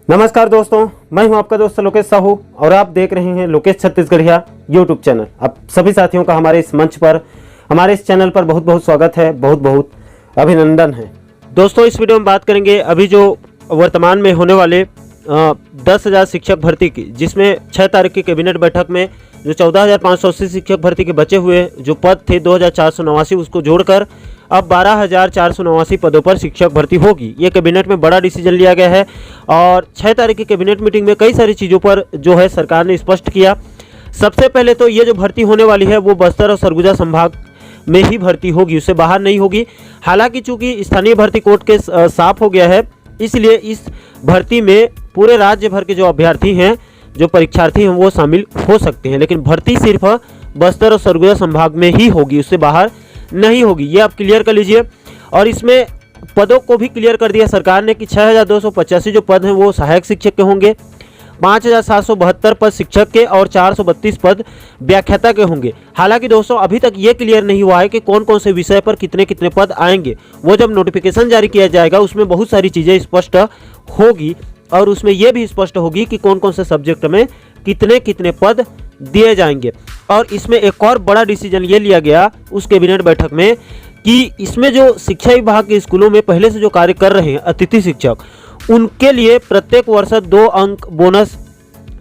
नमस्कार दोस्तों, मैं हूं आपका दोस्त लोकेश साहू और आप देख रहे हैं लोकेश छत्तीसगढ़िया यूट्यूब चैनल। आप सभी साथियों का हमारे इस मंच पर, हमारे इस चैनल पर बहुत बहुत स्वागत है, बहुत बहुत अभिनंदन है। दोस्तों, इस वीडियो में बात करेंगे अभी जो वर्तमान में होने वाले 10,000 शिक्षक भर्ती की, जिसमें 6 तारीख की कैबिनेट बैठक में जो 14,580 शिक्षक भर्ती के बचे हुए जो पद थे 2,489, उसको जोड़कर अब 12,489 पदों पर शिक्षक भर्ती होगी। ये कैबिनेट में बड़ा डिसीजन लिया गया है और 6 तारीख की कैबिनेट मीटिंग में कई सारी चीज़ों पर जो है सरकार ने स्पष्ट किया। सबसे पहले तो ये जो भर्ती होने वाली है वो बस्तर और सरगुजा संभाग में ही भर्ती होगी, उससे बाहर नहीं होगी। हालांकि चूंकि स्थानीय भर्ती कोड के साफ हो गया है, इसलिए इस भर्ती में पूरे राज्य भर के जो अभ्यर्थी हैं, जो परीक्षार्थी हैं, वो शामिल हो सकते हैं। लेकिन भर्ती सिर्फ बस्तर और सरगुजा संभाग में ही होगी, उससे बाहर नहीं होगी। ये आप क्लियर कर लीजिए। और इसमें पदों को भी क्लियर कर दिया सरकार ने कि 6,285 जो पद हैं वो सहायक शिक्षक के होंगे, 5,772 पद शिक्षक के और 432 पद व्याख्याता के होंगे। हालांकि दोस्तों, अभी तक ये क्लियर नहीं हुआ है कि कौन कौन से विषय पर कितने कितने पद आएंगे। वो जब नोटिफिकेशन जारी किया जाएगा उसमें बहुत सारी चीज़ें स्पष्ट होगी और उसमें यह भी स्पष्ट होगी कि कौन कौन से सब्जेक्ट में कितने कितने पद दिए जाएंगे। और इसमें एक और बड़ा डिसीजन ये लिया गया उस कैबिनेट बैठक में कि इसमें जो शिक्षा विभाग के स्कूलों में पहले से जो कार्य कर रहे हैं अतिथि शिक्षक, उनके लिए प्रत्येक वर्ष 2 अंक बोनस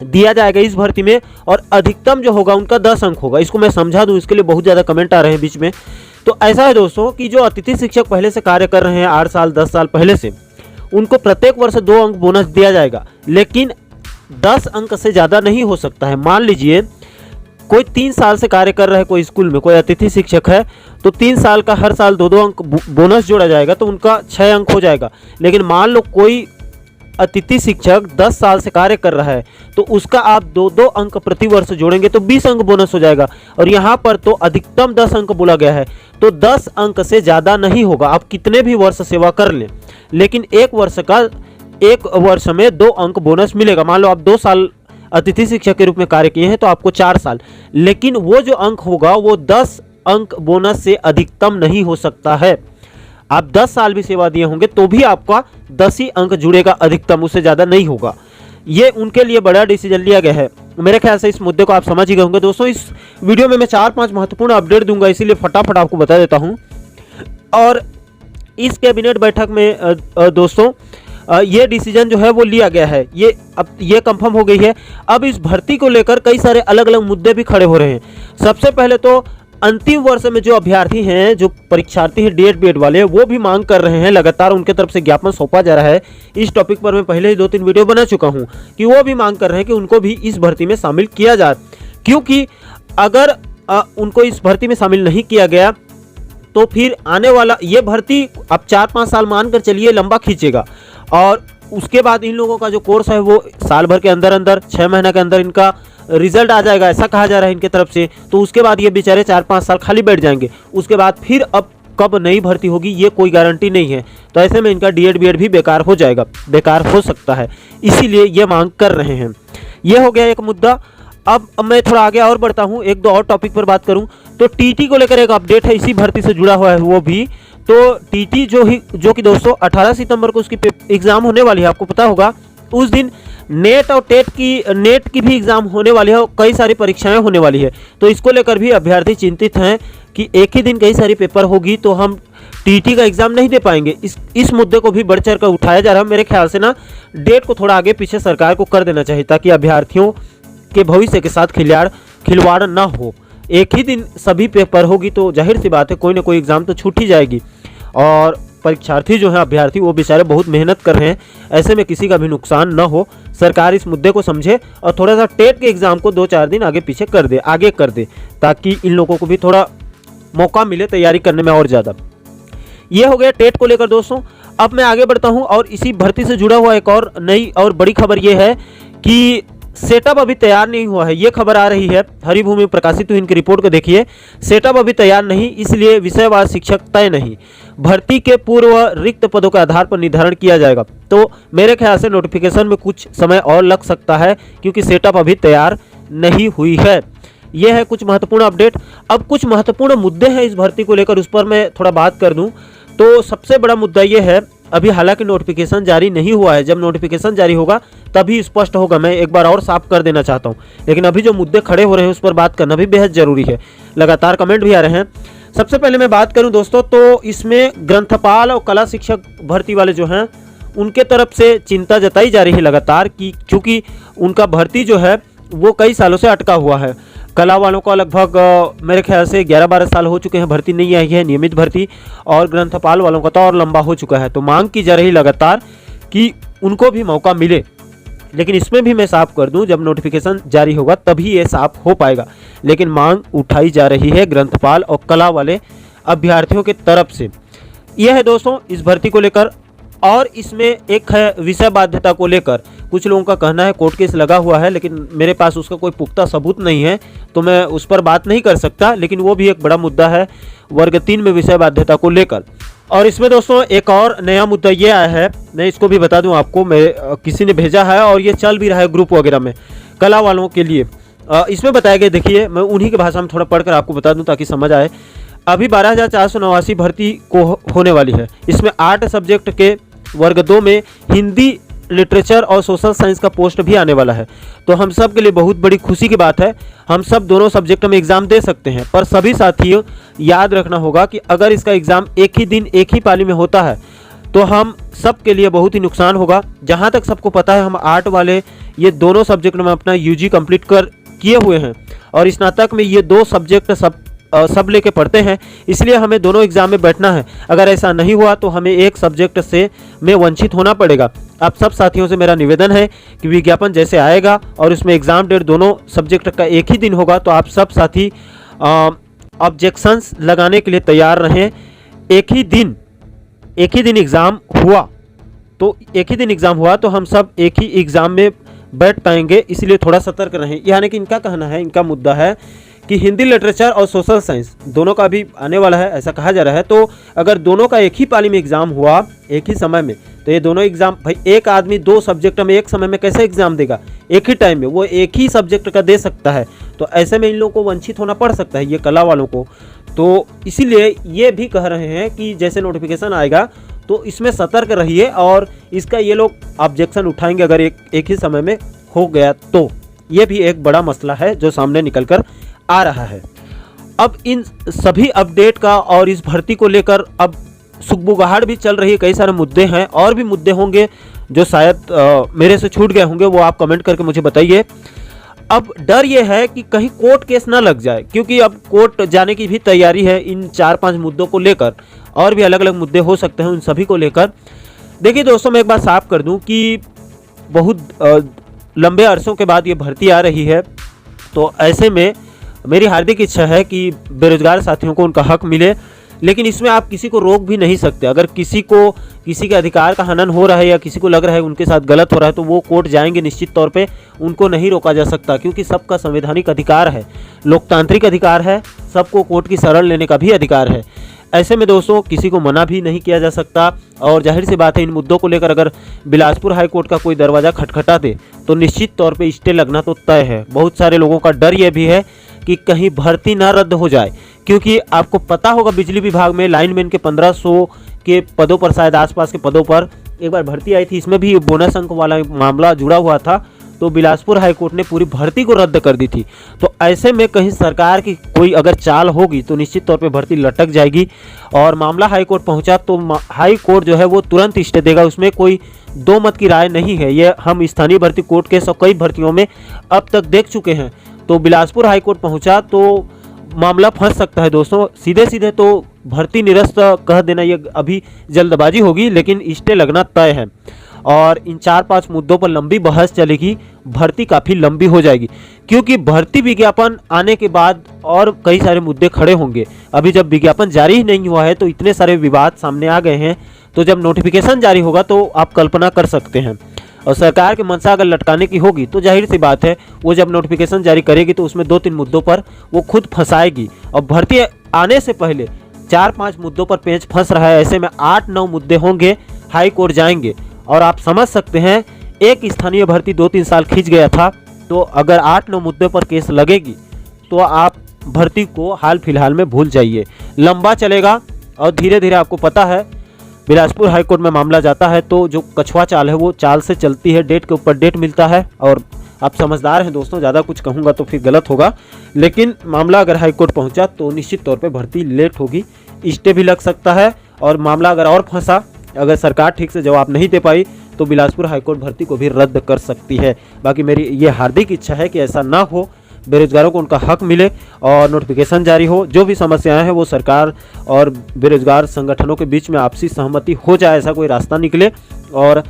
दिया जाएगा इस भर्ती में, और अधिकतम जो होगा उनका 10 अंक होगा। इसको मैं समझा दूं, इसके लिए बहुत ज़्यादा कमेंट आ रहे हैं बीच में। तो ऐसा है दोस्तों कि जो अतिथि शिक्षक पहले से कार्य कर रहे हैं 8 साल 10 साल पहले से, उनको प्रत्येक वर्ष 2 अंक बोनस दिया जाएगा, लेकिन 10 अंक से ज़्यादा नहीं हो सकता है। मान लीजिए कोई 3 साल से कार्य कर रहा है कोई स्कूल में, कोई अतिथि शिक्षक है, तो 3 साल का हर साल 2-2 अंक बोनस जोड़ा जाएगा तो उनका 6 अंक हो जाएगा। लेकिन मान लो कोई अतिथि शिक्षक 10 साल से कार्य कर रहा है तो उसका आप 2-2 अंक प्रति वर्ष जोड़ेंगे तो 20 अंक बोनस हो जाएगा। और यहाँ पर तो अधिकतम 10 अंक बोला गया है, तो 10 अंक से ज़्यादा नहीं होगा। आप कितने भी वर्ष सेवा कर लें, लेकिन एक वर्ष में 2 अंक बोनस मिलेगा। मान लो आप 2 साल अतिथि शिक्षक के रूप में कार्य किए हैं तो आपको 4 साल, लेकिन वो जो अंक होगा वो 10 अंक बोनस से अधिकतम नहीं हो सकता है। आप 10 साल भी सेवा दिए होंगे तो भी आपका 10 ही अंक जुड़ेगा अधिकतम, उससे ज़्यादा नहीं होगा। ये उनके लिए बड़ा डिसीजन लिया गया है। मेरे ख्याल से इस मुद्दे को आप समझ ही गए होंगे। दोस्तों, इस वीडियो में मैं 4-5 महत्वपूर्ण अपडेट दूंगा, इसीलिए फटाफट आपको बता देता हूँ। और इस कैबिनेट बैठक में दोस्तों ये डिसीजन जो है वो लिया गया है, अब ये कंफर्म हो गई है। अब इस भर्ती को लेकर कई सारे अलग अलग मुद्दे भी खड़े हो रहे हैं। सबसे पहले तो अंतिम वर्ष में जो अभ्यर्थी हैं, जो परीक्षार्थी हैं डीएड बीएड वाले, वो भी मांग कर रहे हैं, लगातार उनके तरफ से ज्ञापन सौंपा जा रहा है। इस टॉपिक पर मैं पहले ही 2-3 वीडियो बना चुका हूं कि वो भी मांग कर रहे हैं कि उनको भी इस भर्ती में शामिल किया जाए, क्योंकि अगर उनको इस भर्ती में शामिल नहीं किया गया तो फिर आने वाला ये भर्ती अब 4-5 साल मानकर चलिए लंबा खींचेगा, और उसके बाद इन लोगों का जो कोर्स है वो साल भर के अंदर 6 महीने के अंदर इनका रिजल्ट आ जाएगा, ऐसा कहा जा रहा है इनके तरफ से। तो उसके बाद ये बेचारे 4-5 साल खाली बैठ जाएंगे। उसके बाद फिर अब कब नई भर्ती होगी ये कोई गारंटी नहीं है। तो ऐसे में इनका डीएड बीएड भी बेकार हो जाएगा, बेकार हो सकता है, इसीलिए ये मांग कर रहे हैं। ये हो गया एक मुद्दा। अब मैं थोड़ा आगे और बढ़ता हूँ, 1-2 और टॉपिक पर बात करूँ तो टीटी को लेकर एक अपडेट है, इसी भर्ती से जुड़ा हुआ है वो भी। तो टीटी जो कि दोस्तों 18 सितंबर को उसकी एग्ज़ाम होने वाली है, आपको पता होगा। उस दिन नेट और नेट की भी एग्ज़ाम होने वाली है और कई सारी परीक्षाएं होने वाली है। तो इसको लेकर भी अभ्यर्थी चिंतित हैं कि एक ही दिन कई सारी पेपर होगी तो हम टीटी का एग्ज़ाम नहीं दे पाएंगे। इस मुद्दे को भी बढ़ चढ़ कर उठाया जा रहा है। मेरे ख्याल से ना डेट को थोड़ा आगे पीछे सरकार को कर देना चाहिए, ताकि अभ्यर्थियों के भविष्य के साथ खिलवाड़ ना हो। एक ही दिन सभी पेपर होगी तो जाहिर सी बात है कोई ना कोई एग्ज़ाम तो छूट ही जाएगी, और परीक्षार्थी जो हैं अभ्यर्थी वो बेचारे बहुत मेहनत कर रहे हैं। ऐसे में किसी का भी नुकसान ना हो, सरकार इस मुद्दे को समझे और थोड़ा सा टेट के एग्ज़ाम को 2-4 दिन आगे पीछे कर दे, ताकि इन लोगों को भी थोड़ा मौका मिले तैयारी करने में और ज़्यादा। ये हो गया टेट को लेकर दोस्तों। अब मैं आगे बढ़ता हूँ और इसी भर्ती से जुड़ा हुआ एक और नई और बड़ी खबर ये है कि सेटअप अभी तैयार नहीं हुआ है। ये खबर आ रही है हरिभूमि में प्रकाशित हुई, इनकी रिपोर्ट को देखिए। सेटअप अभी तैयार नहीं, इसलिए विषयवार शिक्षक तय नहीं। भर्ती के पूर्व रिक्त पदों के आधार पर निर्धारण किया जाएगा। तो मेरे ख्याल से नोटिफिकेशन में कुछ समय और लग सकता है, क्योंकि सेटअप अभी तैयार नहीं हुई है। यह है कुछ महत्वपूर्ण अपडेट। अब कुछ महत्वपूर्ण मुद्दे हैं इस भर्ती को लेकर, उस पर मैं थोड़ा बात कर दूं। तो सबसे बड़ा मुद्दा यह है, अभी हालांकि नोटिफिकेशन जारी नहीं हुआ है, जब नोटिफिकेशन जारी होगा तभी स्पष्ट होगा। मैं एक बार और साफ कर देना चाहता हूँ, लेकिन अभी जो मुद्दे खड़े हो रहे हैं उस पर बात करना भी बेहद जरूरी है। लगातार कमेंट भी आ रहे हैं। सबसे पहले मैं बात करूं दोस्तों, तो इसमें ग्रंथपाल और कला शिक्षक भर्ती वाले जो हैं उनके तरफ से चिंता जताई जा रही है लगातार, कि क्योंकि उनका भर्ती जो है वो कई सालों से अटका हुआ है। कला वालों का लगभग मेरे ख्याल से 11-12 साल हो चुके हैं, भर्ती नहीं आई है नियमित भर्ती, और ग्रंथपाल वालों का तो और लंबा हो चुका है। तो मांग की जा रही लगातार कि उनको भी मौका मिले। लेकिन इसमें भी मैं साफ कर दूं, जब नोटिफिकेशन जारी होगा तभी ये साफ हो पाएगा। लेकिन मांग उठाई जा रही है ग्रंथपाल और कला वाले अभ्यर्थियों की तरफ से। यह है दोस्तों इस भर्ती को लेकर। और इसमें एक है विषय बाध्यता को लेकर, कुछ लोगों का कहना है कोर्ट केस लगा हुआ है, लेकिन मेरे पास उसका कोई पुख्ता सबूत नहीं है तो मैं उस पर बात नहीं कर सकता। लेकिन वो भी एक बड़ा मुद्दा है वर्ग 3 में विषय बाध्यता को लेकर। और इसमें दोस्तों एक और नया मुद्दा ये आया है, मैं इसको भी बता दूं आपको, किसी ने भेजा है और ये चल भी रहा है ग्रुप वगैरह में कला वालों के लिए। इसमें बताया गया, देखिए मैं उन्हीं की भाषा में थोड़ा पढ़कर आपको बता दूं ताकि समझ आए। अभी 12,489 भर्ती को होने वाली है। इसमें 8 सब्जेक्ट के वर्ग 2 में हिंदी, लिटरेचर और सोशल साइंस का पोस्ट भी आने वाला है। तो हम सब के लिए बहुत बड़ी खुशी की बात है, हम सब दोनों सब्जेक्ट में एग्जाम दे सकते हैं। पर सभी साथियों याद रखना होगा कि अगर इसका एग्जाम एक ही दिन एक ही पाली में होता है तो हम सब के लिए बहुत ही नुकसान होगा। जहां तक सबको पता है, हम आर्ट वाले ये दोनों सब्जेक्ट में अपना यूजी कंप्लीट किए हुए हैं और स्नातक में ये 2 सब्जेक्ट सब लेके पढ़ते हैं, इसलिए हमें दोनों एग्जाम में बैठना है। अगर ऐसा नहीं हुआ तो हमें एक सब्जेक्ट से में वंचित होना पड़ेगा। आप सब साथियों से मेरा निवेदन है कि विज्ञापन जैसे आएगा और उसमें एग्जाम डेट दोनों सब्जेक्ट का एक ही दिन होगा तो आप सब साथी ऑब्जेक्शंस लगाने के लिए तैयार रहें। एक ही दिन एग्ज़ाम हुआ तो हम सब एक ही एग्ज़ाम में बैठ पाएंगे, इसलिए थोड़ा सतर्क रहें। यानी कि इनका कहना है, इनका मुद्दा है कि हिंदी, लिटरेचर और सोशल साइंस दोनों का भी आने वाला है, ऐसा कहा जा रहा है। तो अगर दोनों का एक ही पाली में एग्ज़ाम हुआ एक ही समय में, तो ये दोनों एग्ज़ाम, भाई एक आदमी 2 सब्जेक्ट में एक समय में कैसे एग्ज़ाम देगा? एक ही टाइम में वो एक ही सब्जेक्ट का दे सकता है, तो ऐसे में इन लोगों को वंचित होना पड़ सकता है, ये कला वालों को। तो इसीलिए ये भी कह रहे हैं कि जैसे नोटिफिकेशन आएगा तो इसमें सतर्क रहिए और इसका ये लोग ऑब्जेक्शन उठाएंगे अगर एक ही समय में हो गया तो। ये भी एक बड़ा मसला है जो सामने निकल कर आ रहा है। अब इन सभी अपडेट का और इस भर्ती को लेकर अब सुगबुगाहट भी चल रही है, कई सारे मुद्दे हैं और भी मुद्दे होंगे जो शायद मेरे से छूट गए होंगे, वो आप कमेंट करके मुझे बताइए। अब डर ये है कि कहीं कोर्ट केस ना लग जाए, क्योंकि अब कोर्ट जाने की भी तैयारी है इन 4-5 मुद्दों को लेकर, और भी अलग अलग मुद्दे हो सकते हैं उन सभी को लेकर। देखिए दोस्तों, मैं एक बात साफ कर दूं कि बहुत लंबे अरसों के बाद ये भर्ती आ रही है, तो ऐसे में मेरी हार्दिक इच्छा है कि बेरोजगार साथियों को उनका हक मिले। लेकिन इसमें आप किसी को रोक भी नहीं सकते। अगर किसी के अधिकार का हनन हो रहा है या किसी को लग रहा है उनके साथ गलत हो रहा है तो वो कोर्ट जाएंगे निश्चित तौर पे, उनको नहीं रोका जा सकता, क्योंकि सबका संवैधानिक अधिकार है, लोकतांत्रिक अधिकार है, सबको कोर्ट की शरण लेने का भी अधिकार है। ऐसे में दोस्तों किसी को मना भी नहीं किया जा सकता। और जाहिर सी बात है, इन मुद्दों को लेकर अगर बिलासपुर हाई कोर्ट का कोई दरवाज़ा खटखटा दे तो निश्चित तौर पे स्टे लगना तो तय है। बहुत सारे लोगों का डर यह भी है कि कहीं भर्ती ना रद्द हो जाए, क्योंकि आपको पता होगा बिजली विभाग में लाइनमैन के 1500 के पदों पर, शायद आसपास के पदों पर एक बार भर्ती आई थी, इसमें भी बोनस अंक वाला मामला जुड़ा हुआ था, तो बिलासपुर हाईकोर्ट ने पूरी भर्ती को रद्द कर दी थी। तो ऐसे में कहीं सरकार की कोई अगर चाल होगी तो निश्चित तौर पे भर्ती लटक जाएगी और मामला हाईकोर्ट पहुंचा तो हाईकोर्ट जो है वो तुरंत स्टे देगा, उसमें कोई दो मत की राय नहीं है। ये हम स्थानीय भर्ती कोर्ट के कई भर्तियों में अब तक देख चुके हैं। तो बिलासपुर हाईकोर्ट पहुंचा तो मामला फंस सकता है दोस्तों। सीधे सीधे तो भर्ती निरस्त कह देना ये अभी जल्दबाजी होगी, लेकिन स्टे लगना तय है और इन 4-5 मुद्दों पर लंबी बहस चलेगी, भर्ती काफ़ी लंबी हो जाएगी, क्योंकि भर्ती विज्ञापन आने के बाद और कई सारे मुद्दे खड़े होंगे। अभी जब विज्ञापन जारी ही नहीं हुआ है तो इतने सारे विवाद सामने आ गए हैं, तो जब नोटिफिकेशन जारी होगा तो आप कल्पना कर सकते हैं। और सरकार की मंशा अगर लटकाने की होगी तो जाहिर सी बात है वो जब नोटिफिकेशन जारी करेगी तो उसमें 2-3 मुद्दों पर वो खुद फंसाएगी। और भर्ती आने से पहले 4-5 मुद्दों पर पेच फंस रहा है, ऐसे में 8-9 मुद्दे होंगे, हाई कोर्ट जाएंगे। और आप समझ सकते हैं एक स्थानीय भर्ती 2-3 साल खींच गया था, तो अगर 8-9 मुद्दे पर केस लगेगी तो आप भर्ती को हाल फिलहाल में भूल जाइए। लंबा चलेगा और धीरे धीरे आपको पता है बिलासपुर हाईकोर्ट में मामला जाता है तो जो कछुआ चाल है वो चाल से चलती है, डेट के ऊपर डेट मिलता है। और आप समझदार हैं दोस्तों, ज़्यादा कुछ कहूँगा तो फिर गलत होगा, लेकिन मामला अगर हाईकोर्ट पहुँचा तो निश्चित तौर पे भर्ती लेट होगी, स्टे भी लग सकता है। और मामला अगर और फंसा, अगर सरकार ठीक से जवाब नहीं दे पाई तो बिलासपुर हाईकोर्ट भर्ती को भी रद्द कर सकती है। बाकी मेरी ये हार्दिक इच्छा है कि ऐसा ना हो, बेरोजगारों को उनका हक मिले और नोटिफिकेशन जारी हो। जो भी समस्याएं हैं वो सरकार और बेरोजगार संगठनों के बीच में आपसी सहमति हो जाए, ऐसा कोई रास्ता निकले और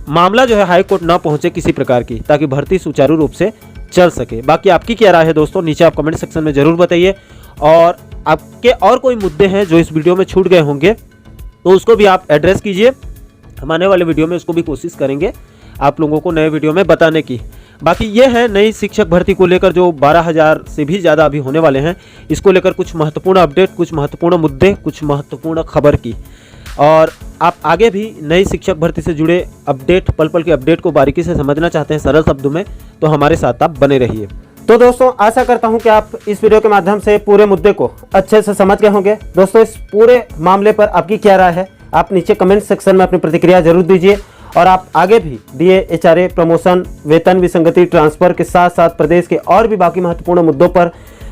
मामला जो है हाई कोर्ट ना पहुंचे किसी प्रकार की, ताकि भर्ती सुचारू रूप से चल सके। बाकी आपकी क्या राय है दोस्तों, नीचे आप कमेंट सेक्शन में जरूर बताइए। और आपके और कोई मुद्दे हैं जो इस वीडियो में छूट गए होंगे तो उसको भी आप एड्रेस कीजिए, हम आने वाले वीडियो में उसको भी कोशिश करेंगे आप लोगों को नए वीडियो में बताने की। बाकी ये है नई शिक्षक भर्ती को लेकर जो 12,000 से भी ज़्यादा अभी होने वाले हैं, इसको लेकर कुछ महत्वपूर्ण अपडेट, कुछ महत्वपूर्ण मुद्दे, कुछ महत्वपूर्ण खबर की। और आप आगे भी नई शिक्षक भर्ती से जुड़े अपडेट, पल पल के अपडेट को बारीकी से समझना चाहते हैं सरल शब्दों में, तो हमारे साथ आप बने रहिए। तो दोस्तों आशा करता हूं कि आप इस वीडियो के माध्यम से पूरे मुद्दे को अच्छे से समझ गए होंगे। दोस्तों इस पूरे मामले पर आपकी क्या राय है, आप नीचे कमेंट सेक्शन में अपनी प्रतिक्रिया जरूर दीजिए। और आप आगे भी डीए, एचआरए, प्रमोशन, वेतन विसंगति, ट्रांसफर के साथ साथ प्रदेश के और भी बाकी महत्वपूर्ण मुद्दों पर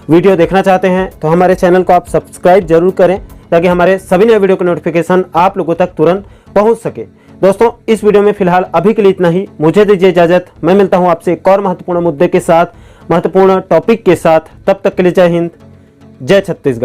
वीडियो देखना चाहते हैं तो हमारे चैनल को आप सब्सक्राइब जरूर करें, ताकि हमारे सभी नए वीडियो का नोटिफिकेशन आप लोगों तक तुरंत पहुंच सके। दोस्तों इस वीडियो में फिलहाल अभी के लिए इतना ही, मुझे दीजिए इजाजत। मैं मिलता हूं आपसे एक और महत्वपूर्ण मुद्दे के साथ, महत्वपूर्ण टॉपिक के साथ। तब तक के लिए जय हिंद, जय छत्तीसगढ़।